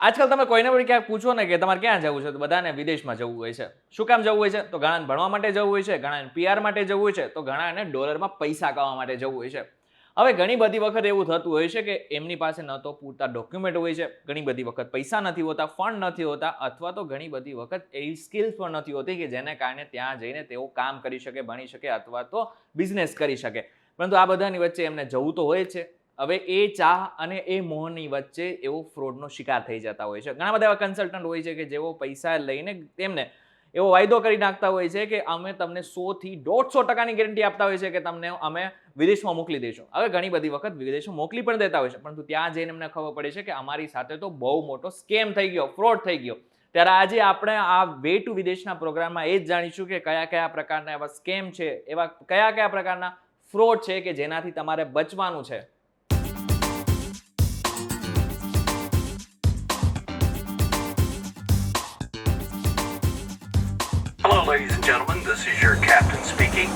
આજકાલ તમે કોઈને પણ ક્યાંક પૂછો ને કે તમારે ક્યાં જવું છે તો બધાને વિદેશમાં જવું હોય છે. શું કામ જવું હોય છે? તો ઘણાને ભણવા માટે જવું હોય છે, ઘણાને PR માટે જવું હોય છે, તો ઘણાને ડોલરમાં પૈસા કમાવા માટે જવું હોય છે. હવે ઘણી બધી વખત એવું થતું હોય છે કે એમની પાસે ન તો પૂરતા ડોક્યુમેન્ટ હોય છે, ઘણી બધી વખત પૈસા નથી હોતા, ફંડ નથી હોતા, અથવા તો ઘણી બધી વખત એવી સ્કિલ્સ પણ નથી હોતી કે જેને કારણે ત્યાં જઈને તેઓ કામ કરી શકે, ભણી શકે અથવા તો બિઝનેસ કરી શકે. પરંતુ આ બધાની વચ્ચે એમને જવું તો હોય છે. હવે એ ચાહ અને એ મોહની વચ્ચે એવો ફ્રોડનો શિકાર થઈ જતા હોય છે. ઘણા બધા એવા કન્સલ્ટન્ટ હોય છે કે જેઓ પૈસા લઈને તેમને એવો વાયદો કરી નાખતા હોય છે કે અમે તમને 100 થી 150% ગેરંટી આપતા હોય છે કે તમને અમે વિદેશમાં મોકલી દઈશું. હવે ઘણી બધી વખત વિદેશમાં મોકલી પણ દેતા હોય છે, પરંતુ ત્યાં જઈને એમને ખબર પડે છે કે અમારી સાથે તો બહુ મોટો સ્કેમ થઈ ગયો, ફ્રોડ થઈ ગયો. ત્યારે આજે આપણે આ વે ટુ વિદેશના પ્રોગ્રામમાં એ જ જાણીશું કે કયા કયા પ્રકારના એવા સ્કેમ છે, એવા કયા કયા પ્રકારના ફ્રોડ છે કે જેનાથી તમારે બચવાનું છે. Hello, ladies and gentlemen. This is your captain speaking.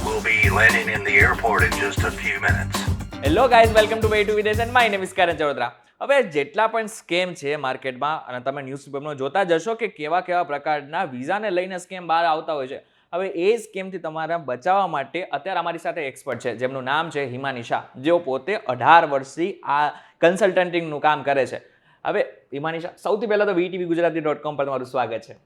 We'll be landing in the airport in just a few minutes. Hello guys, welcome to way to વિદેશ એન્ડ માય નેમ ઇઝ કરણ ચૌધરા. હવે જેટલા પણ scam છે માર્કેટમાં, અને તમે ન્યૂઝપેપરમાં જોતા જશો કે કેવા કેવા પ્રકારના વિઝાને લઈને સ્કેમ બહાર આવતા હોય છે. હવે એ સ્કેમથી તમારા બચાવવા માટે અત્યારે અમારી સાથે એક્સપર્ટ છે, જેમનું નામ છે હિમાની શાહ, જેઓ પોતે 18 વર્ષથી આ કન્સલ્ટન્ટિંગનું કામ કરે છે. હવે હિમાની શાહ, સૌથી પહેલાં તો VTVGujarati.com પર તમારું સ્વાગત છે.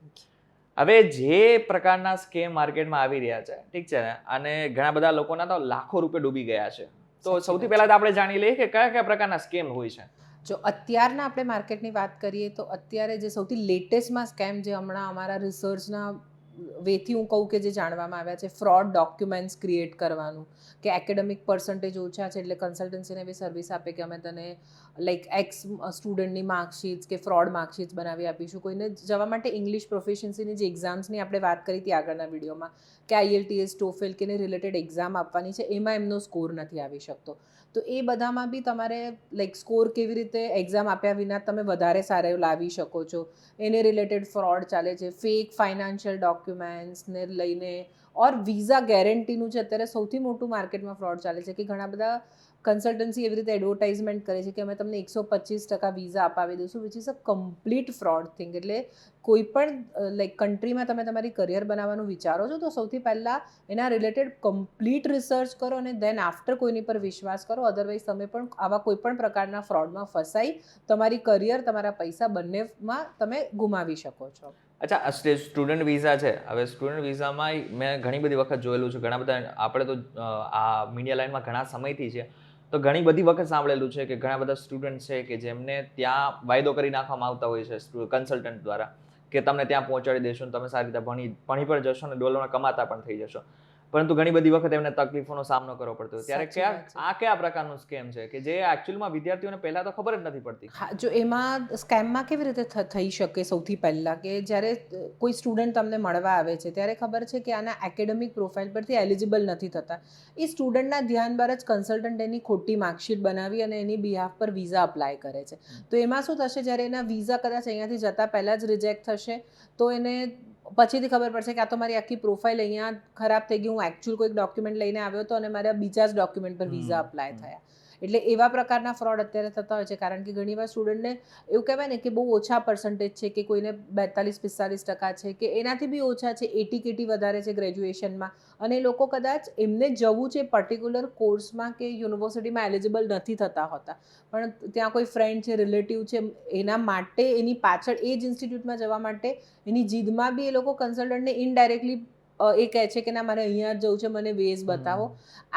હવે જે પ્રકારના સ્કેમ માર્કેટમાં આવી રહ્યા છે, ઠીક છે ને, અને ઘણા બધા લોકોના તો લાખો રૂપિયા ડૂબી ગયા છે. તો સૌથી પહેલા તો આપણે જાણી લઈએ કે કયા કયા પ્રકારના સ્કેમ હોય છે. જો અત્યારના આપણે માર્કેટની વાત કરીએ તો અત્યારે જે સૌથી લેટેસ્ટમાં સ્કેમ જે હમણાં અમારા રિસર્ચના વેથી હું કહું કે જે જાણવામાં આવ્યા છે, ફ્રોડ ડોક્યુમેન્ટ્સ ક્રિએટ કરવાનું, કે એકેડેમિક પર્સન્ટેજ ઓછા છે એટલે કન્સલ્ટન્સીને એવી સર્વિસ આપે કે અમે તને લાઈક એક્સ સ્ટુડન્ટની માર્કશીટ્સ કે ફ્રોડ માર્કશીટ્સ બનાવી આપીશું. કોઈને જવા માટે ઇંગ્લિશ પ્રોફિશિયન્સીની જે એક્ઝામ્સની આપણે વાત કરી હતી આગળના વિડીયોમાં, કે IELTS, TOEFL કે રિલેટેડ એક્ઝામ આપવાની છે, એમાં એમનો સ્કોર નથી આવી શકતો. તો એ બધામાં બી તમારે લાઈક સ્કોર કેવી રીતે એક્ઝામ આપ્યા વિના તમે વધારે સારા લાવી શકો છો, એને રિલેટેડ ફ્રોડ ચાલે છે. ફેક ફાઇનાન્શિયલ ડોક્યુમેન્ટ્સને લઈને ઓર વિઝા ગેરંટીનું છે અત્યારે સૌથી મોટું માર્કેટમાં ફ્રોડ ચાલે છે, કે ઘણા બધા કન્સલ્ટન્સી એવી રીતે એડવર્ટાઇઝમેન્ટ કરે છે કે અમે તમને 125% વિઝા અપાવી દઈશું, which is a complete fraud thing. એટલે કોઈ પણ લાઈક કન્ટ્રીમાં તમે તમારી કરિયર બનાવવાનું વિચારો છો તો સૌથી પહેલાં એના રિલેટેડ કમ્પ્લીટ રિસર્ચ કરો અને દેન આફ્ટર કોઈની પર વિશ્વાસ કરો. અધરવાઇઝ તમે પણ આવા કોઈ પણ પ્રકારના ફ્રોડમાં ફસાઈ તમારી કરિયર, તમારા પૈસા બંનેમાં તમે ગુમાવી શકો છો. અચ્છા, આ સ્ટુડન્ટ વિઝા છે. હવે સ્ટુડન્ટ વિઝામાં મેં ઘણી બધી વખત જોયેલું છે, ઘણા બધા આપણે તો આ મીડિયા લાઈનમાં ઘણા સમયથી છે, તો ઘણી બધી વખત સાંભળેલું છે કે ઘણા બધા સ્ટુડન્ટ છે કે જેમને ત્યાં વાયદો કરી નાખવામાં આવતા હોય છે કન્સલ્ટન્ટ દ્વારા, કે તમને ત્યાં પહોંચાડી દેશો ને તમે સારી રીતે ભણી પણ જશો ને ડોલરમાં કમાતા પણ થઈ જશો. પરંતુ ઘણી બધી વખત એમને તકલીફોનો સામનો કરવો પડતો હોય. ત્યારે કયા પ્રકારનું સ્કેમ છે કે જે એકચ્યુઅલમાં વિદ્યાર્થીઓને પહેલા તો ખબર જ નથી પડતી? હા, જો એમાં સ્કેમમાં કેવી રીતે થઈ શકે, સૌથી પહેલાં કે જ્યારે કોઈ સ્ટુડન્ટ તમને મળવા આવે છે ત્યારે ખબર છે કે આના એકેડેમિક પ્રોફાઇલ પરથી એલિજિબલ નથી થતા. એ સ્ટુડન્ટના ધ્યાન બહાર જ કન્સલ્ટન્ટ એની ખોટી માર્કશીટ બનાવી અને એની બિહાફ પર વિઝા અપ્લાય કરે છે. તો એમાં શું થશે, જ્યારે એના વિઝા કદાચ અહીંયાથી જતાં પહેલાં જ રિજેક્ટ થશે તો એને પછીથી ખબર પડશે કે આ તો મારી આખી પ્રોફાઇલ અહીંયા ખરાબ થઈ ગઈ, હું એકચ્યુઅલ કોઈક ડોક્યુમેન્ટ લઈને આવ્યો હતો અને મારા બીજા જ ડોક્યુમેન્ટ પર વિઝા અપ્લાય થયા. એટલે એવા પ્રકારના ફ્રોડ અત્યારે થતા હોય છે, કારણ કે ઘણીવાર સ્ટુડન્ટને એવું કહેવાય ને કે બહુ ઓછા પર્સન્ટેજ છે, કે કોઈને 42-45% છે, કે એનાથી બી ઓછા છે, 80 વધારે છે ગ્રેજ્યુએશનમાં, અને એ લોકો કદાચ એમને જવું છે પર્ટિક્યુલર કોર્સમાં કે યુનિવર્સિટીમાં એલિજિબલ નથી થતા હોતા, પણ ત્યાં કોઈ ફ્રેન્ડ છે, રિલેટિવ છે, એના માટે એની પાછળ એ જ ઇન્સ્ટિટ્યૂટમાં જવા માટે એની જીદમાં બી એ લોકો કન્સલ્ટન્ટને ઇનડાયરેક્ટલી એ કહે છે કે ના મારે અહીંયા જ જવું છે, મને વેઝ બતાવો.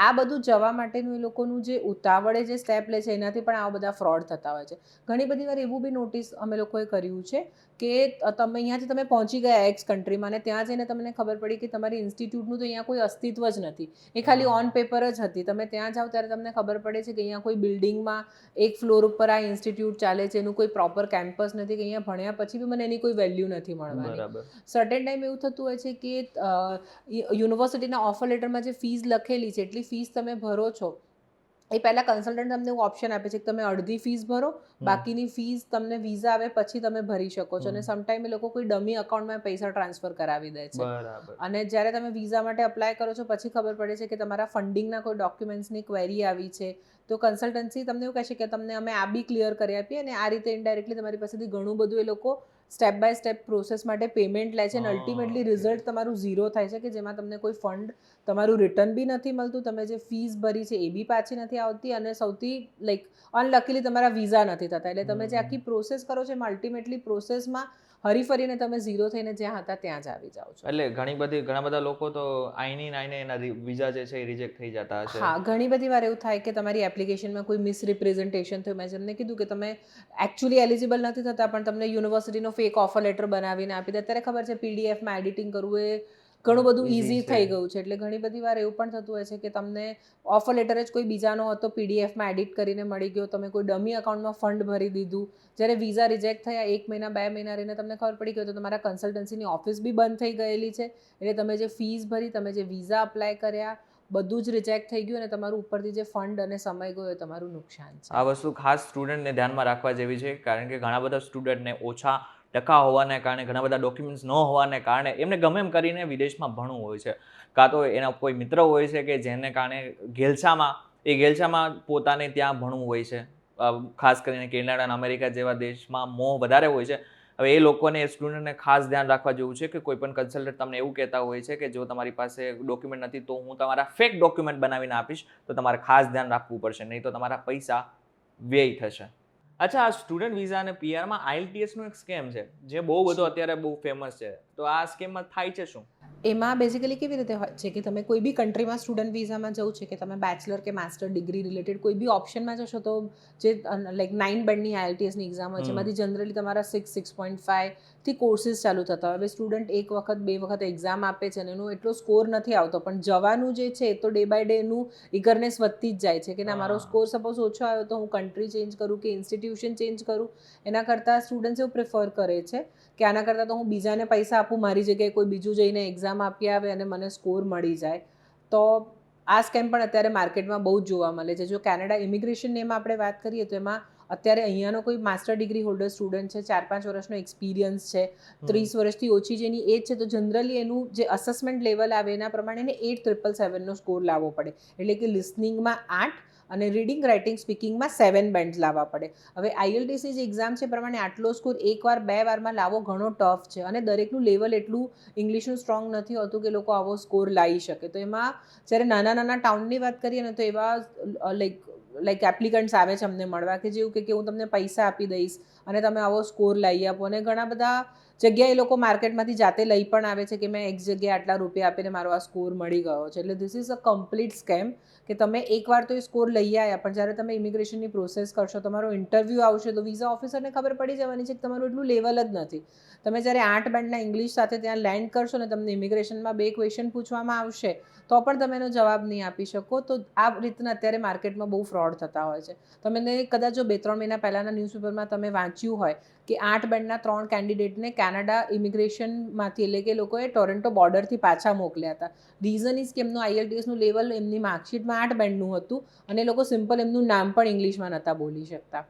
આ બધું જવા માટેનું એ લોકોનું જે ઉતાવળે જે સ્ટેપ લે છે એનાથી પણ આવા બધા ફ્રોડ થતા હોય છે. ઘણી બધી વાર એવું બી નોટિસ અમે લોકોએ કર્યું છે કે તમે અહીંયાથી તમે પહોંચી ગયા એક્સ કન્ટ્રીમાં, અને ત્યાં જઈને તમને ખબર પડી કે તમારી ઇન્સ્ટિટ્યૂટનું તો અહીંયા કોઈ અસ્તિત્વ જ નથી, એ ખાલી ઓન પેપર જ હતી. તમે ત્યાં જાઓ ત્યારે તમને ખબર પડે છે કે અહીંયા કોઈ બિલ્ડિંગમાં એક ફ્લોર ઉપર આ ઇન્સ્ટિટ્યૂટ ચાલે છે, એનું કોઈ પ્રોપર કેમ્પસ નથી, કે અહીંયા ભણ્યા પછી બી મને એની કોઈ વેલ્યુ નથી મળવાની. સર્ટેન ટાઈમ એવું થતું હોય છે કે યુનિવર્સિટીના ઓફર લેટરમાં જે ફીસ લખેલી છે એટલી ફીસ તમે ભરો છો, એ પહેલાં કન્સલ્ટન્ટ તમને એવું ઓપ્શન આપે છે કે તમે અડધી ફીસ ભરો, બાકીની ફીસ તમને વિઝા આવે પછી તમે ભરી શકો છો. અને સમટાઈમ એ લોકો કોઈ ડમી અકાઉન્ટમાં પૈસા ટ્રાન્સફર કરાવી દે છે, અને જ્યારે તમે વિઝા માટે અપ્લાય કરો છો પછી ખબર પડે છે કે તમારા ફંડિંગના કોઈ ડોક્યુમેન્ટ્સની ક્વેરી આવી છે, તો કન્સલ્ટન્સી તમને એવું કહેશે કે તમને અમે આ બી ક્લિયર કરી આપીએ અને આ રીતે ઇનડાયરેક્ટલી તમારી પાસેથી ઘણું બધું એ લોકો સ્ટેપ બાય સ્ટેપ પ્રોસેસ માટે પેમેન્ટ લે છે અને અલ્ટિમેટલી રિઝલ્ટ તમારું ઝીરો થાય છે કે જેમાં તમને કોઈ ફંડ તમારું રિટર્ન બી નથી મળતું, તમે જે ફીસ ભરી છે એ બી પાછી નથી આવતી અને સૌથી અનલકીલી તમારા વિઝા નથી થતા. એટલે તમે જે આખી પ્રોસેસ કરો છો એમાં અલ્ટિમેટલી પ્રોસેસમાં હરીફરીને તમે ઝીરો થઈને જ્યાં હતા ત્યાં જ આવી જાઓ છો. એટલે ઘણા બધા લોકો તો આઈને એના વિઝા જે છે એ રિજેક્ટ થઈ જતા હશે. હા, ઘણી બધી વાર એવું થાય કે તમારી એપ્લિકેશનમાં કોઈ મિસરિપ્રેઝન્ટેશન થયું. મેં જેમને કીધું કે તમે એકચ્યુઅલી એલિજિબલ નથી થતા પણ તમને યુનિવર્સિટીનો ફેક ઓફર લેટર બનાવીને આપી દે. અત્યારે ખબર છે પીડીએફમાં એડિટિંગ કરવું એ ઘણું બધું ઇઝી થઈ ગયું છે. એટલે ઘણી બધી વાર એવું પણ થતું હોય છે કે તમને ઓફર લેટર જ કોઈ બીજાનો હતો, પીડીએફમાં એડિટ કરીને મળી ગયો, તમે કોઈ ડમી અકાઉન્ટમાં ફંડ ભરી દીધું. જ્યારે વિઝા રિજેક્ટ થયા 1 મહિના 2 મહિના રહીને તમને ખબર પડી ગઈ તો તમારા કન્સલ્ટન્સીની ઓફિસ બી બંધ થઈ ગયેલી છે. એટલે તમે જે ફીસ ભરી, તમે જે વિઝા અપ્લાય કર્યા, બધું જ રિજેક્ટ થઈ ગયું અને તમારું ઉપરથી જે ફંડ અને સમય ગયો એ તમારું નુકસાન છે. આ વસ્તુ ખાસ સ્ટુડન્ટને ધ્યાનમાં રાખવા જેવી છે કારણ કે ઘણા બધા સ્ટુડન્ટને ઓછા ટકા હોવાને કારણે, ઘણા બધા ડોક્યુમેન્ટ્સ ન હોવાને કારણે એમને ગમે એમ કરીને વિદેશમાં ભણવું હોય છે, કાં તો એના કોઈ મિત્ર હોય છે કે જેને કારણે ઘેલછામાં પોતાને ત્યાં ભણવું હોય છે. ખાસ કરીને કેનેડા અને અમેરિકા જેવા દેશમાં મોહ વધારે હોય છે. હવે એ લોકોને, સ્ટુડન્ટને ખાસ ધ્યાન રાખવા જેવું છે કે કોઈ પણ કન્સલ્ટન્ટ તમને એવું કહેતા હોય છે કે જો તમારી પાસે ડોક્યુમેન્ટ નથી તો હું તમારા ફેક ડોક્યુમેન્ટ બનાવીને આપીશ, તો તમારે ખાસ ધ્યાન રાખવું પડશે, નહીં તો તમારા પૈસા વ્યય થશે. અચ્છા, આ સ્ટુડન્ટ વિઝા અને પીઆરમાં આઈએલટીએસનો એક સ્કેમ છે જે બહુ બધો અત્યારે બહુ ફેમસ છે. તો આ સ્કેમમાં થાય છે શું? એમાં બેઝિકલી કેવી રીતે હોય છે કે તમે કોઈ બી કન્ટ્રીમાં સ્ટુડન્ટ વિઝામાં જવું છે કે તમે બેચલર કે માસ્ટર ડિગ્રી રિલેટેડ કોઈ બી ઓપ્શનમાં જશો તો જે 9 બેન્ડની આઈએલટીએસની એક્ઝામ હોય છે એમાંથી જનરલી તમારા 6.5થી કોર્સીસ ચાલુ થતા હોય. હવે સ્ટુડન્ટ 1 વખત 2 વખત એક્ઝામ આપે છે અને એનો એટલો સ્કોર નથી આવતો, પણ જવાનું જે છે તો ડે બાય ડે એનું ઇગરનેસ વધતી જ જાય છે કે ના, મારો સ્કોર સપોઝ ઓછો આવ્યો તો હું કન્ટ્રી ચેન્જ કરું કે ઇન્સ્ટિટ્યુશન ચેન્જ કરું. એના કરતાં સ્ટુડન્ટ્સ એવું પ્રિફર કરે છે કે આના કરતાં તો હું બીજાને પૈસા આપું, મારી જગ્યાએ કોઈ બીજું જઈને એક્ઝામ આપી આવે અને મને સ્કોર મળી જાય. તો આ સ્કેમ પણ અત્યારે માર્કેટમાં બહુ જ જોવા મળે છે. જો કેનેડા ઇમિગ્રેશનની એમાં આપણે વાત કરીએ તો એમાં અત્યારે અહીંયાનો કોઈ માસ્ટર ડિગ્રી હોલ્ડર સ્ટુડન્ટ છે, 4-5 વર્ષનો એક્સપિરિયન્સ છે, 30 વર્ષથી ઓછી જેની એજ છે, તો જનરલી એનું જે અસેસમેન્ટ લેવલ આવે એના પ્રમાણે એને 8777નો સ્કોર લાવવો પડે. એટલે કે લિસનિંગમાં 8 અને રીડિંગ, રાઇટિંગ, સ્પીકિંગમાં 7 બેન્ડ લાવવા પડે. હવે આઈએલટીએસની જે એક્ઝામ છે પ્રમાણે આટલો સ્કોર 1 વાર 2 વારમાં લાવવો ઘણો ટફ છે અને દરેકનું લેવલ એટલું ઇંગ્લિશનું સ્ટ્રોંગ નથી હોતું કે લોકો આવો સ્કોર લાવી શકે. તો એમાં જ્યારે નાના ટાઉનની વાત કરીએ ને તો એવા લાઈક એપ્લિકન્ટ્સ આવે છે અમને મળવા કે જેવું કે હું તમને પૈસા આપી દઈશ અને તમે આવો સ્કોર લઈ આપો. અને ઘણા બધા જગ્યાએ લોકો માર્કેટમાંથી જાતે લઈ પણ આવે છે કે મેં એક જગ્યાએ આટલા રૂપિયા આપીને મારો આ સ્કોર મળી ગયો છે. એટલે this is a complete scam કે તમે એકવાર તો એ સ્કોર લઈ આવ્યા પણ જ્યારે તમે ઇમિગ્રેશનની પ્રોસેસ કરશો, તમારો ઇન્ટરવ્યૂ આવશે તો વિઝા ઓફિસરને ખબર પડી જવાની છે કે તમારું એટલું લેવલ જ નથી. તમે જ્યારે 8 બેન્ડના ઇંગ્લિશ સાથે ત્યાં લેન્ડ કરશો ને તમને ઇમિગ્રેશનમાં 2 ક્વેશ્ચન પૂછવામાં આવશે તો પણ તમે એનો જવાબ નહીં આપી શકો. તો આ રીતના અત્યારે માર્કેટમાં બહુ ફ્રોડ થતા હોય છે. તમે કદાચ જો 2-3 મહિના પહેલાંના ન્યૂઝપેપરમાં તમે વાંચ્યું હોય કે 8 બેન્ડના 3 કેન્ડિડેટને કેનેડા ઇમિગ્રેશનમાંથી, એટલે કે લોકોએ ટોરેન્ટો બોર્ડરથી પાછા મોકલ્યા હતા. રીઝન ઇઝ કે એમનું આઈએલટીએસનું લેવલ એમની માર્કશીટમાં 8 બેન્ડનું હતું અને એ લોકો સિમ્પલ એમનું નામ પણ ઇંગ્લિશમાં નહોતા બોલી શકતા.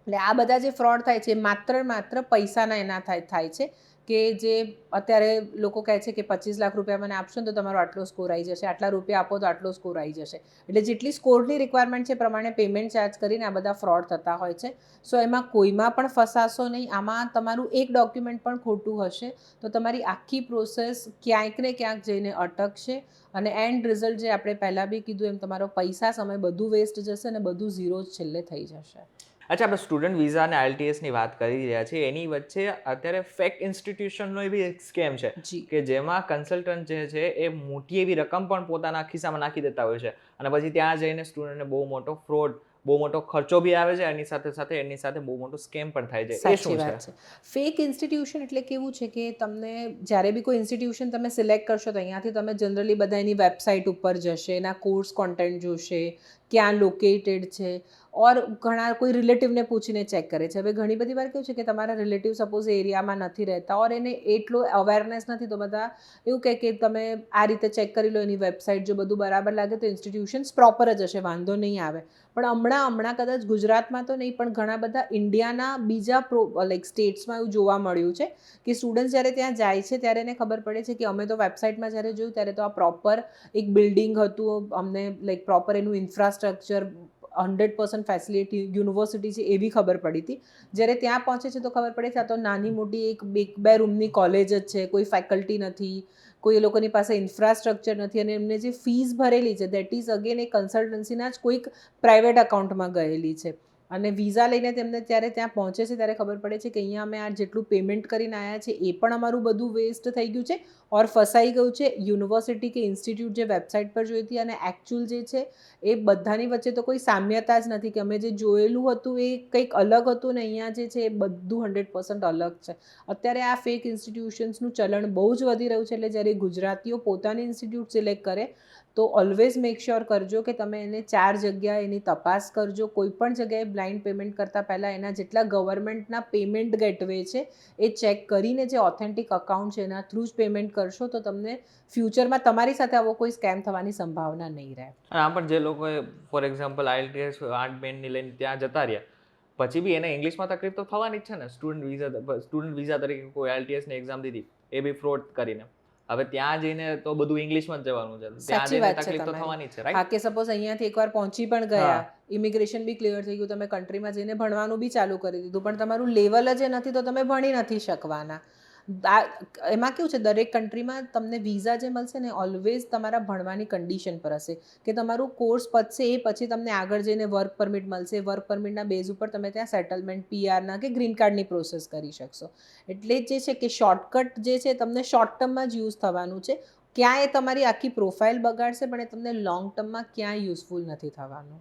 એટલે આ બધા જે ફ્રોડ થાય છે માત્ર પૈસાના એના થાય છે કે જે અત્યારે લોકો કહે છે કે 25 લાખ રૂપિયા મને આપશો ને તો તમારો આટલો સ્કોર આવી જશે, આટલા રૂપિયા આપો તો આટલો સ્કોર આવી જશે. એટલે જેટલી સ્કોરની રિક્વાયરમેન્ટ છે પ્રમાણે પેમેન્ટ ચાર્જ કરીને આ બધા ફ્રોડ થતા હોય છે. સો એમાં કોઈમાં પણ ફસાશો નહીં. આમાં તમારું એક ડોક્યુમેન્ટ પણ ખોટું હશે તો તમારી આખી પ્રોસેસ ક્યાંક ને ક્યાંક જઈને અટકશે અને એન્ડ રિઝલ્ટ જે આપણે પહેલાં બી કીધું એમ તમારો પૈસા, સમય બધું વેસ્ટ જશે અને બધું ઝીરો જ છેલ્લે થઈ જશે. અચ્છા, આપણે સ્ટુડન્ટ વિઝા અને આઈએલટીએસની વાત કરી રહ્યા છીએ, એની વચ્ચે અત્યારે ફેક ઇન્સ્ટિટ્યુશનનો એવી એક સ્કેમ છે કે જેમાં કન્સલ્ટન્ટ જે છે એ મોટી એવી રકમ પણ પોતાના ખિસ્સામાં નાખી દેતા હોય છે અને પછી ત્યાં જઈને સ્ટુડન્ટને બહુ મોટો ફ્રોડ, બહુ મોટો ખર્ચો બી આવે છે, એની સાથે બહુ મોટો સ્કેમ પણ થાય છે. એ શું છે? ફેક ઇન્સ્ટિટ્યુશન એટલે કેવું છે કે તમને જ્યારે બી કોઈ ઇન્સ્ટિટ્યુશન તમે સિલેક્ટ કરશો તો અહીંયાથી તમે જનરલી બધા એની વેબસાઇટ ઉપર જશે, એના કોર્સ કોન્ટેન્ટ જોશે, ક્યાં લોકેટેડ છે, ઓર ઘણા કોઈ રિલેટિવને પૂછીને ચેક કરે છે. હવે ઘણી બધી વાર કેવું છે કે તમારા રિલેટિવ સપોઝ એરિયામાં નથી રહેતા ઓર એને એટલો અવેરનેસ નથી તો બધા એવું કહે કે તમે આ રીતે ચેક કરી લો એની વેબસાઇટ, જો બધું બરાબર લાગે તો ઇન્સ્ટિટ્યુશન્સ પ્રોપર જ હશે, વાંધો નહીં આવે. પણ હમણાં કદાચ ગુજરાતમાં તો નહીં પણ ઘણા બધા ઇન્ડિયાના બીજા સ્ટેટ્સમાં એવું જોવા મળ્યું છે કે સ્ટુડન્ટ્સ જ્યારે ત્યાં જાય છે ત્યારે એને ખબર પડે છે કે અમે તો વેબસાઇટમાં જ્યારે જોયું ત્યારે તો આ પ્રોપર એક બિલ્ડિંગ હતું, અમને પ્રોપર એનું ઇન્ફ્રાસ્ટ્રક્ચર 100% ફેસિલિટી યુનિવર્સિટી છે એવી ખબર પડી હતી. જ્યારે ત્યાં પહોંચે છે તો ખબર પડે છે આ તો નાની મોટી એક બે રૂમની કોલેજ જ છે, કોઈ ફેકલ્ટી નથી, કોઈ એ લોકોની પાસે ઇન્ફ્રાસ્ટ્રક્ચર નથી, અને એમને જે ફીસ ભરેલી છે દેટ ઇઝ અગેન એ કન્સલ્ટન્સીના જ કોઈક પ્રાઇવેટ અકાઉન્ટમાં ગયેલી છે. અને વિઝા લઈને તેમને ત્યારે ત્યાં પહોંચે છે ત્યારે ખબર પડે છે કે અહીંયા અમે આ જેટલું પેમેન્ટ કરીને આવ્યા છે એ પણ અમારું બધું વેસ્ટ થઈ ગયું છે ઓર ફસાઈ ગયું છે. યુનિવર્સિટી કે ઇન્સ્ટિટ્યૂટ જે વેબસાઇટ પર જોઈ હતી અને એકચ્યુઅલ જે છે એ બધાની વચ્ચે તો કોઈ સામ્યતા જ નથી, કે અમે જે જોયેલું હતું એ કંઈક અલગ હતું ને અહીંયા જે છે એ બધું 100% અલગ છે. અત્યારે આ ફેક ઇન્સ્ટિટ્યુશન્સનું ચલણ બહુ જ વધી રહ્યું છે. એટલે જ્યારે ગુજરાતીઓ પોતાની ઇન્સ્ટિટ્યૂટ સિલેક્ટ કરે તો ઓલવેઝ મેક શ્યોર કરજો કે તમે એને 4 જગ્યાએ એની તપાસ કરજો. કોઈ પણ જગ્યાએ બ્લાઇન્ડ પેમેન્ટ કરતાં પહેલાં એના જેટલા ગવર્મેન્ટના પેમેન્ટ ગેટવે છે એ ચેક કરીને જે ઓથેન્ટિક અકાઉન્ટ છે એના થ્રુ જ પેમેન્ટ કરશો તો તમને ફ્યુચરમાં તમારી સાથે આવો કોઈ સ્કેમ થવાની સંભાવના નહીં રહે. અને આમ પણ જે લોકોએ ફોર એક્ઝામ્પલ IELTS 8 બેન્ડની લઈને ત્યાં જતા રહ્યા પછી બી એને ઇંગ્લિશમાં તકલીફ તો થવાની જ છે ને. સ્ટુડન્ટ વિઝા તરીકે કોઈ IELTS ની એક્ઝામ દીધી એ બી ફ્રોડ કરીને, હવે ત્યાં જઈને તો બધું ઇંગ્લિશમાં જ જવાનું છે, ત્યાં જઈને તકલીફ તો થવાની છે, રાઈટ? હા, કે સપોઝ અહીંયાથી એકવાર પહોંચી પણ ગયા, ઇમિગ્રેશન બી ક્લિયર થઈ ગયું, તમે કન્ટ્રીમાં જઈને ભણવાનું બી ચાલુ કરી દીધું, પણ તમારું લેવલ જ નથી તો તમે ભણી નથી શકવાના. એમાં કેવું છે દરેક કન્ટ્રીમાં તમને વિઝા જે મળશે ને ઓલવેઝ તમારા ભણવાની કન્ડિશન પર હશે, કે તમારું કોર્સ પતશે એ પછી તમને આગળ જઈને વર્ક પરમિટ મળશે. વર્ક પરમિટના બેઝ ઉપર તમે ત્યાં સેટલમેન્ટ, PRના કે ગ્રીન કાર્ડની પ્રોસેસ કરી શકશો. એટલે જે છે કે શોર્ટકટ જે છે તમને શોર્ટ ટર્મમાં જ યુઝ થવાનું છે. ક્યાં એ તમારી આખી પ્રોફાઇલ બગાડશે પણ એ તમને લોંગ ટર્મમાં ક્યાંય યુઝફુલ નથી થવાનું.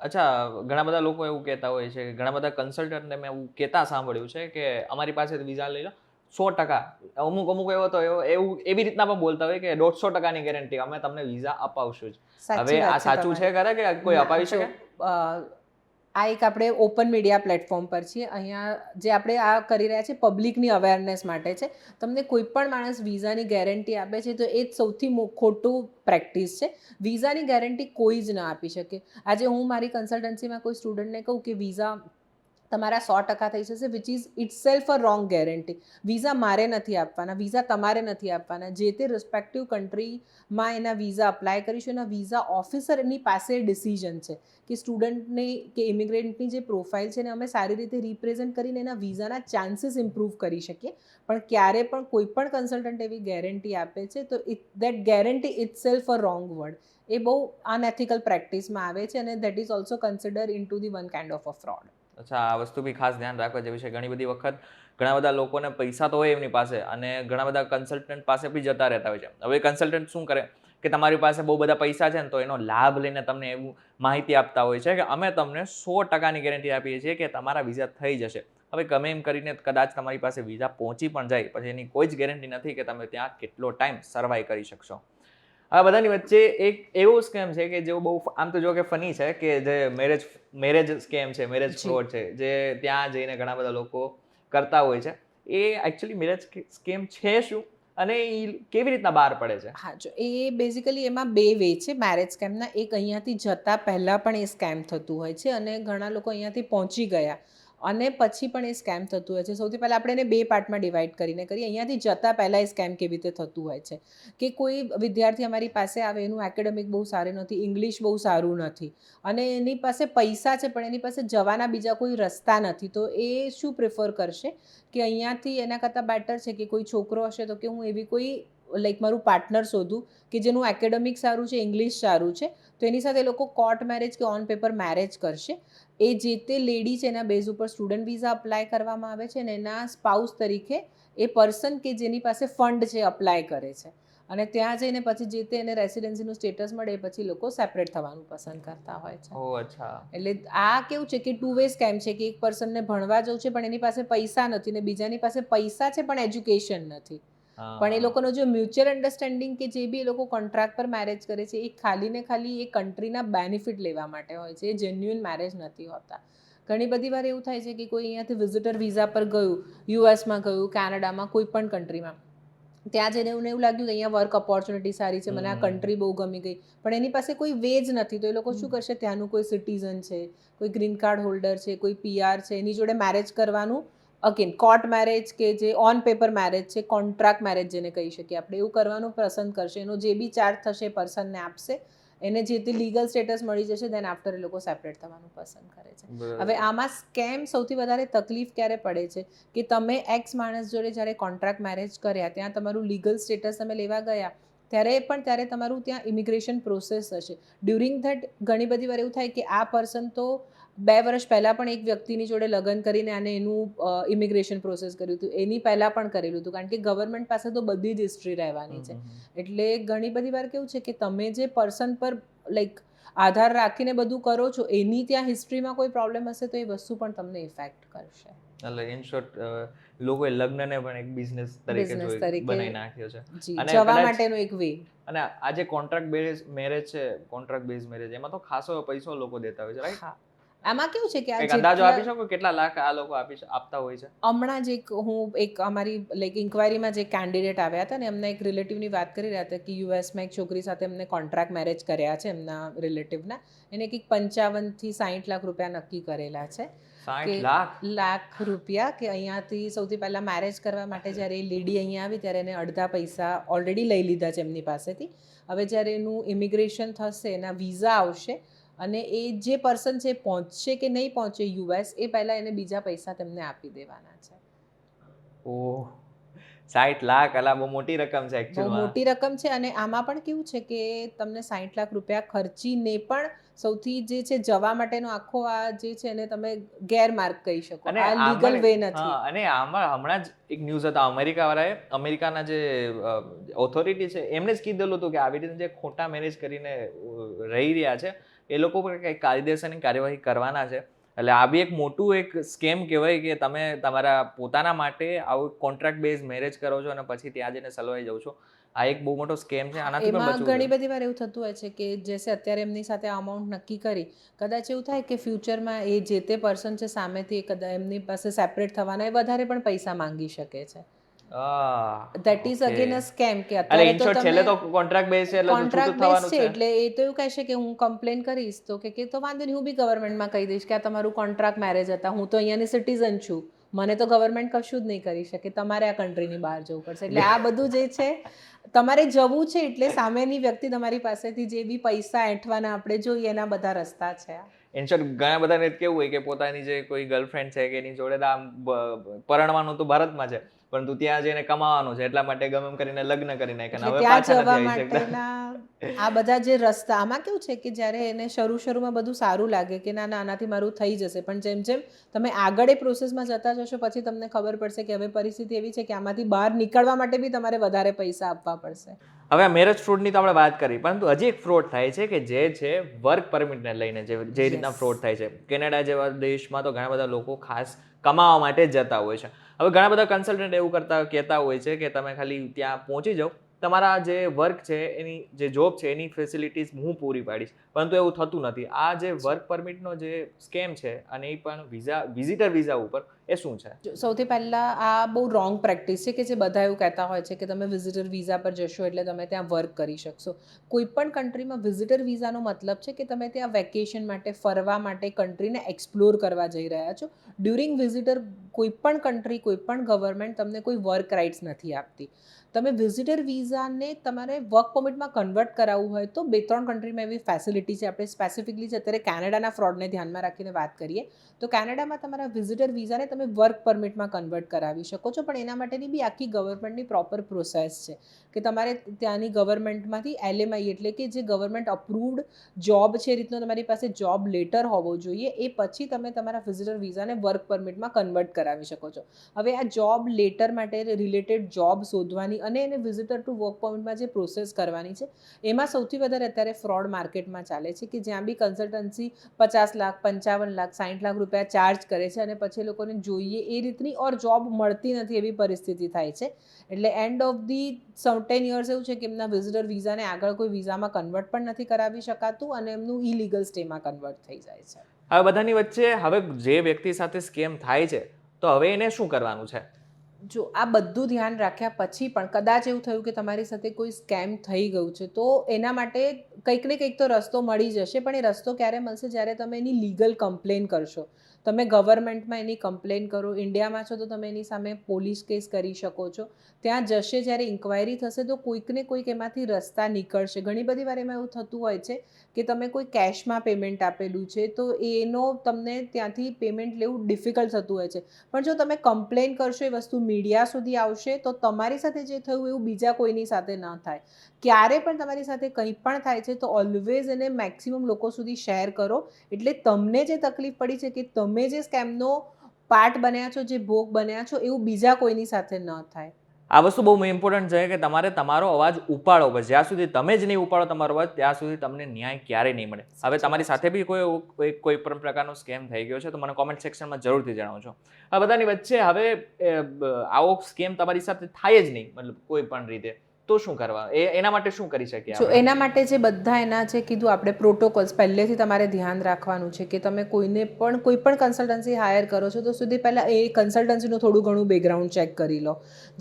અચ્છા, ઘણા બધા લોકો એવું કહેતા હોય છે, ઘણા બધા કન્સલ્ટન્ટને મેં એવું કહેતા સાંભળ્યું છે કે અમારી પાસે વિઝા લઈ લો 100%, અમુક એવો તો એવું એવી રીતના પણ બોલતા હોય કે 150%ની ગેરંટી અમે તમને વિઝા અપાવશું જ. હવે આ સાચું છે ખરા કે કોઈ અપાવી શકે? આ એક આપણે ઓપન મીડિયા પ્લેટફોર્મ પર છીએ. અહીંયા જે આપણે આ કરી રહ્યા છીએ પબ્લિકની અવેરનેસ માટે છે. તમને કોઈ પણ માણસ વિઝાની ગેરંટી આપે છે તો એ જ સૌથી ખોટું પ્રેક્ટિસ છે. વિઝાની ગેરંટી કોઈ જ ના આપી શકે. આજે હું મારી કન્સલ્ટન્સીમાં કોઈ સ્ટુડન્ટને કહું કે વિઝા તમારા 100% થઈ જશે, which is it self a wrong guarantee. Visa મારે નથી આપવાના, વિઝા તમારે નથી આપવાના. જે તે રિસ્પેક્ટિવ કન્ટ્રીમાં એના વિઝા અપ્લાય કરીશું, એના વિઝા ઓફિસરની પાસે ડિસિઝન છે કે સ્ટુડન્ટની કે ઇમિગ્રન્ટની જે પ્રોફાઇલ છે ને અમે સારી રીતે રિપ્રેઝન્ટ કરીને એના વિઝાના ચાન્સીસ ઇમ્પ્રૂવ કરી શકીએ. પણ ક્યારે પણ કોઈ પણ કન્સલ્ટન્ટ એવી ગેરંટી આપે છે તો that guarantee itself a wrong word. એ બહુ અનએથિકલ પ્રેક્ટિસમાં આવે છે અને that is also consider into the one kind of a fraud. અચ્છા, આ વસ્તુ બી ખાસ ધ્યાન રાખવા જેવી છે. ઘણી બધી વખત ઘણા બધા લોકોને પૈસા તો હોય એમની પાસે અને ઘણા બધા કન્સલ્ટન્ટ પાસે બી જતા રહેતા હોય છે. હવે કન્સલ્ટન્ટ શું કરે કે તમારી પાસે બહુ બધા પૈસા છે ને તો એનો લાભ લઈને તમને એવું માહિતી આપતા હોય છે કે અમે તમને 100%ની ગેરંટી આપીએ છીએ કે તમારા વિઝા થઈ જશે. હવે ગમે એમ કરીને કદાચ તમારી પાસે વિઝા પહોંચી પણ જાય પછી એની કોઈ જ ગેરંટી નથી કે તમે ત્યાં કેટલો ટાઈમ સર્વાઈવ કરી શકશો. આ બધાની વચ્ચે એક એવો સ્કેમ છે કે જેવું બહુ આમ તો જો કે ફની છે કે જે મેરેજ સ્કેમ છે, મેરેજ ફ્રોડ છે, જે ત્યાં જઈને ઘણા બધા લોકો કરતા હોય છે. એ એકચ્યુઅલી મેરેજ સ્કેમ છે શું અને એ કેવી રીતના બહાર પડે છે? હા, જો એ બેઝિકલી એમાં બે વે છે મેરેજ સ્કેમના. એક અહીંયાથી જતાં પહેલાં પણ એ સ્કેમ થતું હોય છે અને ઘણા લોકો અહીંયાથી પહોંચી ગયા અને પછી પણ એ સ્કેમ થતું હોય છે. સૌથી પહેલાં આપણે એને બે પાર્ટમાં ડિવાઈડ કરીને કરીએ. અહીંયાથી જતાં પહેલાં એ સ્કેમ કેવી રીતે થતું હોય છે કે કોઈ વિદ્યાર્થી અમારી પાસે આવે, એનું એકેડેમિક બહુ સારું નથી, ઇંગ્લિશ બહુ સારું નથી અને એની પાસે પૈસા છે પણ એની પાસે જવાના બીજા કોઈ રસ્તા નથી. તો એ શું પ્રિફર કરશે કે અહીંયાથી એના કરતાં બેટર છે કે કોઈ છોકરો હશે તો કે હું એવી કોઈ લાઈક મારું પાર્ટનર શોધું કે જેનું એકેડેમિક સારું છે, ઇંગ્લિશ સારું છે, તો એની સાથે લોકો કોર્ટ મેરેજ કે ઓન પેપર મેરેજ કરશે. એ જે તે લેડી છે એના બેઝ ઉપર સ્ટુડન્ટ વિઝા અપ્લાય કરવામાં આવે છે અને એના સ્પાઉસ તરીકે એ પર્સન કે જેની પાસે ફંડ છે અપ્લાય કરે છે અને ત્યાં જઈને પછી જે તે એને રેસિડેન્સીનું સ્ટેટસ મળે પછી લોકો સેપરેટ થવાનું પસંદ કરતા હોય છે. ઓહ, અચ્છા. એટલે આ કેવું છે કે 2 વે સ્કેમ છે કે એક પર્સનને ભણવા જવું છે પણ એની પાસે પૈસા નથી ને બીજાની પાસે પૈસા છે પણ એજ્યુકેશન નથી. પણ એ લોકોનો જો મ્યુચ્યુઅલ અન્ડરસ્ટેન્ડિંગ કે જે બી એ લોકો કોન્ટ્રાક્ટ પર મેરેજ કરે છે એ ખાલી ને ખાલી એ કન્ટ્રીના બેનિફિટ લેવા માટે હોય છે. એ જેન્યુઅન મેરેજ નથી હોતા. ઘણી બધી વાર એવું થાય છે કે કોઈ અહીંયાથી વિઝિટર વિઝા પર ગયું, યુએસમાં ગયું, કેનેડામાં, કોઈ પણ કન્ટ્રીમાં, ત્યાં જઈને એવું લાગ્યું કે અહીંયા વર્ક ઓપોર્ચ્યુનિટી સારી છે, મને આ કન્ટ્રી બહુ ગમી ગઈ, પણ એની પાસે કોઈ વે જ નથી. તો એ લોકો શું કરશે, ત્યાંનું કોઈ સિટીઝન છે, કોઈ ગ્રીન કાર્ડ હોલ્ડર છે, કોઈ PR છે, એની જોડે મેરેજ કરવાનું, અગેન કોર્ટ મેરેજ કે જે ઓન પેપર મેરેજ છે, કોન્ટ્રાક્ટ મેરેજ જેને કહી શકીએ આપણે, એવું કરવાનું પસંદ કરશે. એનો જે બી ચાર્જ થશે એ પર્સનને આપશે. એને જે તે લીગલ સ્ટેટસ મળી જશે દેન આફ્ટર એ લોકો સેપરેટ થવાનું પસંદ કરે છે. હવે આમાં સ્કેમ સૌથી વધારે તકલીફ ક્યારે પડે છે કે તમે એક્સ માણસ જોડે જ્યારે કોન્ટ્રાક્ટ મેરેજ કર્યા ત્યાં તમારું લીગલ સ્ટેટસ તમે લેવા ગયા ત્યારે તમારું ત્યાં ઇમિગ્રેશન પ્રોસેસ હશે. ડ્યુરિંગ ધેટ ઘણી બધી વાર એવું થાય કે આ પર્સન તો 2 વર્ષ પહેલાં પણ એક વ્યક્તિની જોડે લગ્ન કરીને આને એનું ઇમિગ્રેશન પ્રોસેસ કર્યું હતું, એની પહેલાં પણ કરેલું હતું, કારણ કે ગવર્મેન્ટ પાસે તો બધી જ હિસ્ટ્રી રહેવાની છે. એટલે ઘણી બધી વાર કેવું છે કે તમે જે પર્સન પર લાઈક આધાર રાખીને બધું કરો છો એની ત્યાં હિસ્ટ્રીમાં કોઈ પ્રોબ્લેમ હશે તો એ વસ્તુ પણ તમને ઇફેક્ટ કરશે. એટલે ઇન શોર્ટ લોકોએ લગ્નને પણ એક બિઝનેસ તરીકે બનાવી નાખ્યો છે. જી, જવા માટેનો એક વે. અને આ જે કોન્ટ્રાક્ટ બેઝ મેરેજ છે, કોન્ટ્રાક્ટ બેઝ મેરેજ, એમાં તો ખાસો પૈસો લોકો દેતા હોય છે, રાઈટ? હા, આમાં કેવું છે કે એક અંદાજો આપી શકો કેટલા લાખ આ લોકો આપતા હોય છે? હમણાં જ એક અમારી લાઈક ઇન્ક્વાયરીમાં જે કેન્ડિડેટ આવ્યા હતા ને એમના એક રિલેટિવની વાત કરી રહ્યા હતા કે યુએસમાં એક છોકરી સાથે એમને કોન્ટ્રાક્ટ મેરેજ કર્યા છે એમના રિલેટિવના, એને કંઈક 55 થી 60 લાખ રૂપિયા નક્કી કરેલા છે. 60 લાખ રૂપિયા કે અહીંયાથી સૌથી પહેલાં મેરેજ કરવા માટે જ્યારે એ લેડી અહીંયા આવી ત્યારે એને અડધા પૈસા ઓલરેડી લઈ લીધા છે એમની પાસેથી. હવે જ્યારે એનું ઇમિગ્રેશન થશે, એના વિઝા આવશે અને એ જે પર્સન છે પહોંચશે કે નહીં પહોંચે યુએસ એ પહેલાં એને બીજા પૈસા તેમને આપી દેવાના છે. ઓહ, 60 લાખ અલા બહુ મોટી રકમ છે એકચ્યુઅલી. બહુ મોટી રકમ છે. અને આમાં પણ કેવું છે કે તમને 60 લાખ રૂપિયા ખર્ચીને પણ સૌથી જે છે જવા માટેનો આખો આ જે છે એને તમે ગેરમાર્ગ કહી શકો. આ લીગલ વે નથી. અને આમાં હમણાં જ એક ન્યૂઝ હતા અમેરિકાવાળાએ, અમેરિકાના જે ઓથોરિટી છે એમને જ કીધેલું હતું કે આવી રીતે જે ખોટા મેરેજ કરીને રહી રહ્યા છે એ લોકો પર કંઈક કાયદેસરની કાર્યવાહી કરવાના છે. એટલે આ બી એક મોટું એક સ્કેમ કહેવાય કે તમે તમારા પોતાના માટે આવું કોન્ટ્રાક્ટ બેઝ મેરેજ કરો છો અને પછી ત્યાં જઈને સલવાઈ જાવ છો. આ એક બહુ મોટો સ્કેમ છે. આનાથી પણ બચવું. ઘણી બધી વાર એવું થતું હોય છે કે જેસે અત્યારે એમની સાથે અમાઉન્ટ નક્કી કરી, કદાચ એવું થાય કે ફ્યુચરમાં એ જે તે પર્સન છે સામેથી કદાચ એમની પાસે સેપરેટ થવાના એ વધારે પણ પૈસા માંગી શકે છે. That is again a scam કે અત્યારે તો છેલ્લે તો કોન્ટ્રાક્ટ બેઝ છે એટલે કોન્ટ્રાક્ટ બેઝ છે એટલે એ તો એવું કહેશે કે હું કમ્પ્લેન કરીશ તો કે તો વાંધો નહીં, હું બી ગવર્મેન્ટમાં કહી દઈશ કે આ તમારું કોન્ટ્રાક્ટ મેરેજ હતા, હું તો અહીંયાની સિટીઝન છું, મને તો ગવર્મેન્ટ કશું જ નહીં કરી શકે, તમારે આ કન્ટ્રીની બહાર જવું પડશે. એટલે આ બધું જે છે તમારે જવું છે એટલે સામેની વ્યક્તિ તમારી પાસેથી જે બી પૈસા એંઠવાના આપણે જોઈએ એના બધા રસ્તા છે. ઇનશોર્ટ ઘણા બધાને કેવું હોય કે પોતાની જે કોઈ ગર્લફ્રેન્ડ છે કે એની જોડે આમ પરણવાનું તો ભારતમાં છે પરંતુ ત્યાં જઈને કમાવાનું છે એટલા માટે ગમે એમ કરીને લગ્ન કરી નાખ્યા. હવે પાછા નથી આવી શકતા. આ બધા જે રસ્તા આમાં કેવું છે કે જ્યારે એને શરૂમાં બધું સારું લાગે કે ના આનાથી મારું થઈ જશે, પણ જેમ જેમ તમે આગળ એ પ્રોસેસમાં જતા જશો પછી તમને ખબર પડશે કે હવે પરિસ્થિતિ એવી છે કે આમાંથી બહાર નીકળવા માટે બી તમારે વધારે પૈસા આપવા પડશે. હવે આ મેરેજ ફ્રોડની તો આપણે વાત કરી, પરંતુ હજી એક ફ્રોડ થાય છે કે જે છે વર્ક પરમિટને લઈને જે રીતના ફ્રોડ થાય છે. કેનેડા જેવા દેશમાં તો ઘણા બધા લોકો ખાસ કમાવા માટે જ જતા હોય છે. હવે ઘણા બધા કન્સલ્ટન્ટ એવું કહેતા હોય છે કે તમે ખાલી ત્યાં પહોંચી જાઓ, તમારા જે વર્ક છે એની જે જોબ છે એની ફેસિલિટીઝ હું પૂરી પાડીશ, પરંતુ એવું થતું નથી. આ જે વર્ક પરમિટનો જે સ્કેમ છે અને એ પણ વિઝિટર વિઝા ઉપર, એ શું છે? સૌથી પહેલાં આ બહુ રોંગ પ્રેક્ટિસ છે કે જે બધા એવું કહેતા હોય છે કે તમે વિઝિટર વિઝા પર જશો એટલે તમે ત્યાં વર્ક કરી શકશો. કોઈ પણ કન્ટ્રીમાં વિઝિટર વિઝાનો મતલબ છે કે તમે ત્યાં વેકેશન માટે, ફરવા માટે, કન્ટ્રીને એક્સપ્લોર કરવા જઈ રહ્યા છો. ડ્યુરિંગ વિઝિટર કોઈ પણ કન્ટ્રી, કોઈ પણ ગવર્મેન્ટ તમને કોઈ વર્ક રાઇટ્સ નથી આપતી. તમે વિઝિટર વિઝાને તમારે વર્ક પરમિટમાં કન્વર્ટ કરાવવું હોય તો 2-3 કન્ટ્રીમાં એવી ફેસિલિટી છે. આપણે સ્પેસિફિકલી અત્યારે કેનેડાના ફ્રોડને ધ્યાનમાં રાખીને વાત કરીએ તો કેનેડામાં તમારા વિઝિટર વિઝાને તમે વર્ક પરમિટમાં કન્વર્ટ કરાવી શકો છો, પણ એના માટેની બી આખી ગવર્મેન્ટની પ્રોપર પ્રોસેસ છે કે તમારે ત્યાંની ગવર્મેન્ટમાંથી LMI એટલે કે જે ગવર્મેન્ટ અપ્રૂવડ જોબ છે એ રીતનો તમારી પાસે જોબ લેટર હોવો જોઈએ, એ પછી તમે તમારા વિઝિટર વિઝાને વર્ક પરમિટમાં કન્વર્ટ કરાવી શકો છો. હવે આ જોબ લેટર માટે રિલેટેડ જોબ શોધવાની અને એને વિઝિટર ટુ વર્ક પરમિટમાં જે પ્રોસેસ કરવાની છે એમાં સૌથી વધારે અત્યારે ફ્રોડ માર્કેટમાં ચાલે છે કે જ્યાં બી કન્સલ્ટન્સી 50 લાખ, 55 લાખ, 60 લાખ રૂપિયા ચાર્જ કરે છે અને પછી લોકોને જોઈએ એ રીતની ઓર જોબ મળતી નથી એવી પરિસ્થિતિ થાય છે. એટલે એન્ડ ઓફ ધી 10 years એવું છે કે એમના વિઝિટર વિઝાને આગળ કોઈ વિઝામાં કન્વર્ટ પણ નથી કરાવી શકાતું અને એમનું ઇલીગલ સ્ટેમાં કન્વર્ટ થઈ જાય છે. હવે બધાની વચ્ચે હવે જે વ્યક્તિ સાથે સ્કેમ થાય છે તો હવે એને શું કરવાનું છે? જો આ બધું ધ્યાન રાખ્યા પછી પણ કદાચ એવું થયું કે તમારી સાથે કોઈ સ્કેમ થઈ ગયું છે તો એના માટે કંઈક ને કંઈક તો રસ્તો મળી જશે, પણ એ રસ્તો ક્યારે મળશે? જ્યારે તમે એની લીગલ કમ્પ્લેન કરશો. તમે ગવર્મેન્ટમાં એની કમ્પ્લેન કરો. ઇન્ડિયામાં છો તો તમે એની સામે પોલીસ કેસ કરી શકો છો. ત્યાં જશે, જ્યારે ઇન્ક્વાયરી થશે તો કોઈકને કોઈક એમાંથી રસ્તા નીકળશે. ઘણી બધી વાર એમાં એવું થતું હોય છે કે તમે કોઈ કેશમાં પેમેન્ટ આપેલું છે તો એનો તમને ત્યાંથી પેમેન્ટ લેવું ડિફિકલ્ટ થતું હોય છે. પણ જો તમે કમ્પ્લેન કરશો, એ વસ્તુ મીડિયા સુધી આવશે તો તમારી સાથે જે થયું એવું બીજા કોઈની સાથે ન થાય. ક્યારે પણ તમારી સાથે કંઈ પણ થાય છે તો ઓલવેઝ એને મેક્સિમમ લોકો સુધી શેર કરો. એટલે તમને જે તકલીફ પડી છે કે તમે જે સ્કેમનો પાર્ટ બન્યા છો, જે ભોગ બન્યા છો, એવું બીજા કોઈની સાથે ન થાય. આ વસ્તુ બહુ ઇમ્પોર્ટન્ટ છે કે તમારે તમારો અવાજ ઉપાડવો પડે. જ્યાં સુધી તમે જ નહીં ઉપાડો તમારો અવાજ, ત્યાં સુધી તમને ન્યાય ક્યારેય નહીં મળે. હવે તમારી સાથે બી કોઈ પણ પ્રકારનો સ્કેમ થઈ ગયો છે તો મને કોમેન્ટ સેક્શનમાં જરૂરથી જણાવજો. આ બધાની વચ્ચે હવે આવો સ્કેમ તમારી સાથે થાય જ નહીં, મતલબ કોઈ પણ રીતે, તો શું કરવા? એના માટે શું કરી શકીએ જો આપણે? એના માટે જે બધા એના જે કીધું આપણે પ્રોટોકોલ્સ પહેલેથી તમારે ધ્યાન રાખવાનું છે કે તમે કોઈ પણ કન્સલ્ટન્સી હાયર કરો છો તો સુધી પહેલાં એ કન્સલ્ટન્સીનું થોડું ઘણું બેકગ્રાઉન્ડ ચેક કરી લો.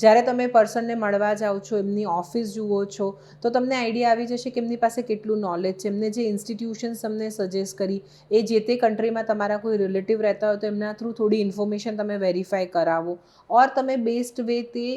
જ્યારે તમે પર્સનને મળવા જાઓ છો, એમની ઓફિસ જુઓ છો, તો તમને આઈડિયા આવી જશે કે એમની પાસે કેટલું નોલેજ છે. એમને જે ઇન્સ્ટિટ્યુશન્સ તમને સજેસ્ટ કરી, એ જે તે કન્ટ્રીમાં તમારા કોઈ રિલેટિવ રહેતા હોય તો એમના થ્રુ થોડી ઇન્ફોર્મેશન તમે વેરીફાઈ કરાવો. ઓર તમે બેસ્ટ વે તે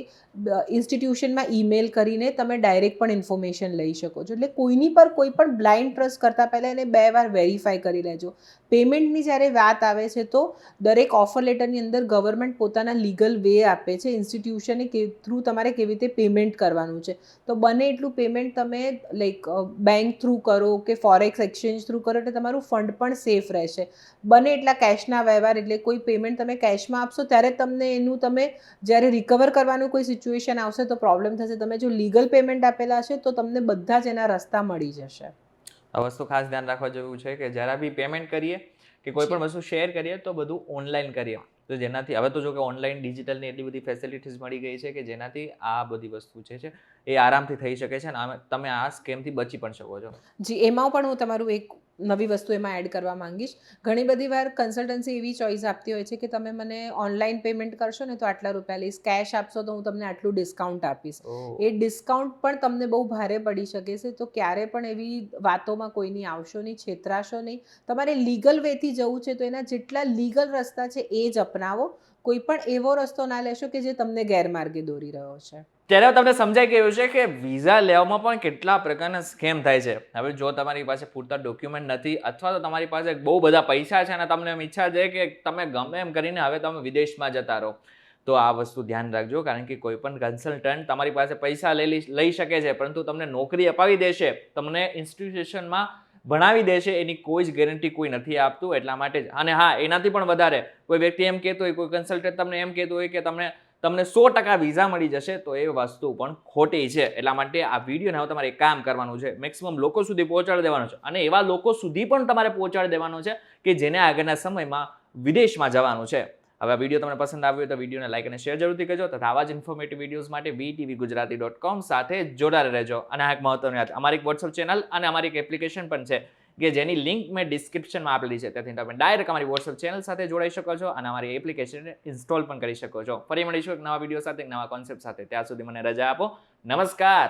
ઇન્સ્ટિટ્યુશનમાં ઈમેલ કરીને તમે ડાયરેક્ટ પણ ઇન્ફોર્મેશન લઈ શકો છો. એટલે કોઈની પર કોઈ પણ બ્લાઇન્ડ ટ્રસ્ટ કરતાં પહેલાં એને 2 વાર વેરીફાઈ કરી લેજો. પેમેન્ટની જ્યારે વાત આવે છે તો દરેક ઓફર લેટરની અંદર ગવર્મેન્ટ પોતાના લીગલ વે આપે છે ઇન્સ્ટિટ્યુશને થ્રુ તમારે કેવી રીતે પેમેન્ટ કરવાનું છે. તો બને એટલું પેમેન્ટ તમે લાઈક બેંક થ્રુ કરો કે ફોરેક્સ એક્સચેન્જ થ્રુ કરો, એટલે તમારું ફંડ પણ સેફ રહેશે. બને એટલા કેશના વ્યવહાર, એટલે કોઈ પેમેન્ટ તમે કેશમાં આપશો ત્યારે તમને એનું તમે જ્યારે રિકવર કરવાનું કોઈ સિચ્યુએશન આવશે તો પ્રોબ્લેમ થશે. તમે જો લીગલ પેમેન્ટ આપેલા છે તો તમને બધા જ એના રસ્તા મળી જશે. આ વસ્તુ ખાસ ધ્યાન રાખવા જેવું છે કે જ્યારે બી પેમેન્ટ કરીએ કે કોઈ પણ વસ્તુ શેર કરીએ તો બધું ઓનલાઈન કરીએ. તો જેનાથી હવે તો જો કે ઓનલાઈન ડિજિટલની એટલી બધી ફેસિલિટીઝ મળી ગઈ છે કે જેનાથી આ બધી વસ્તુ છે એ આરામથી થઈ શકે છે અને તમે આ સ્કેમથી બચી પણ શકો છો. જી, એમાં પણ હું તમારું એક નવી વસ્તુ એમાં એડ કરવા માંગીશ. ઘણી બધી વાર કન્સલ્ટન્સી એવી ચોઈસ આપતી હોય છે કે તમે મને ઓનલાઈન પેમેન્ટ કરશો ને તો આટલા રૂપિયા લઈશ, કેશ આપશો તો હું તમને આટલું ડિસ્કાઉન્ટ આપીશ. એ ડિસ્કાઉન્ટ પણ તમને બહુ ભારે પડી શકે છે. તો ક્યારે પણ એવી વાતોમાં કોઈની આવશો નહીં, છેતરાશો નહીં. તમારે લીગલ વેથી જવું છે તો એના જેટલા લીગલ રસ્તા છે એ જ અપનાવો. કોઈ પણ એવો રસ્તો ના લેશો કે જે તમને ગેરમાર્ગે દોરી રહ્યો છે. ત્યારે તમને સમજાઈ ગયું છે કે વિઝા લેવામાં પણ કેટલા પ્રકારના સ્કેમ થાય છે. હવે જો તમારી પાસે પૂરતા ડોક્યુમેન્ટ નથી અથવા તો તમારી પાસે બહુ બધા પૈસા છે અને તમને એમ ઈચ્છા છે કે તમે ગમે એમ કરીને હવે તમે વિદેશમાં જતા રહો, તો આ વસ્તુ ધ્યાન રાખજો. કારણ કે કોઈ પણ કન્સલ્ટન્ટ તમારી પાસે પૈસા લઈ શકે છે, પરંતુ તમને નોકરી અપાવી દેશે, તમને ઇન્સ્ટિટ્યુશનમાં ભણાવી દેશે, એની કોઈ જ ગેરંટી કોઈ નથી આપતું. એટલા માટે જ, અને હા, એનાથી પણ વધારે કોઈ વ્યક્તિ એમ કહેતો હોય, કોઈ કન્સલ્ટન્ટ તમને એમ કહેતો હોય કે તમને 100% વિઝા મળી જશે, તો એ વસ્તુ પણ ખોટી છે. એટલા માટે આ વિડીયોને હવે તમારે એક કામ કરવાનું છે, મેક્સિમમ લોકો સુધી પહોંચાડી દેવાનું છે. અને એવા લોકો સુધી પણ તમારે પહોંચાડી દેવાનું છે કે જેને આગળના સમયમાં વિદેશમાં જવાનું છે. હવે આ વિડીયો તમને પસંદ આવ્યો તો વિડીયોને લાઈક અને શેર જરૂરથી કરજો તથા આવા જ ઇન્ફોર્મેટિવ વિડીયોઝ માટે VTVGujarati.com સાથે જોડાયેલા રહેજો. અને આ એક મહત્વની વાત, અમારી એક વોટ્સઅપ ચેનલ અને અમારી એક એપ્લિકેશન પણ છે કે જેની લિંક મેં ડિસ્ક્રિપ્શનમાં આપેલી છે. ત્યાંથી તમે ડાયરેક્ટ અમારી વોટ્સઅપ ચેનલ સાથે જોડાઈ શકો છો અને અમારી એપ્લિકેશનને ઇન્સ્ટોલ પણ કરી શકો છો. ફરી મળીશું એક નવા વિડીયો સાથે, એક નવા કોન્સેપ્ટ સાથે. ત્યાં સુધી મને રજા આપો. નમસ્કાર.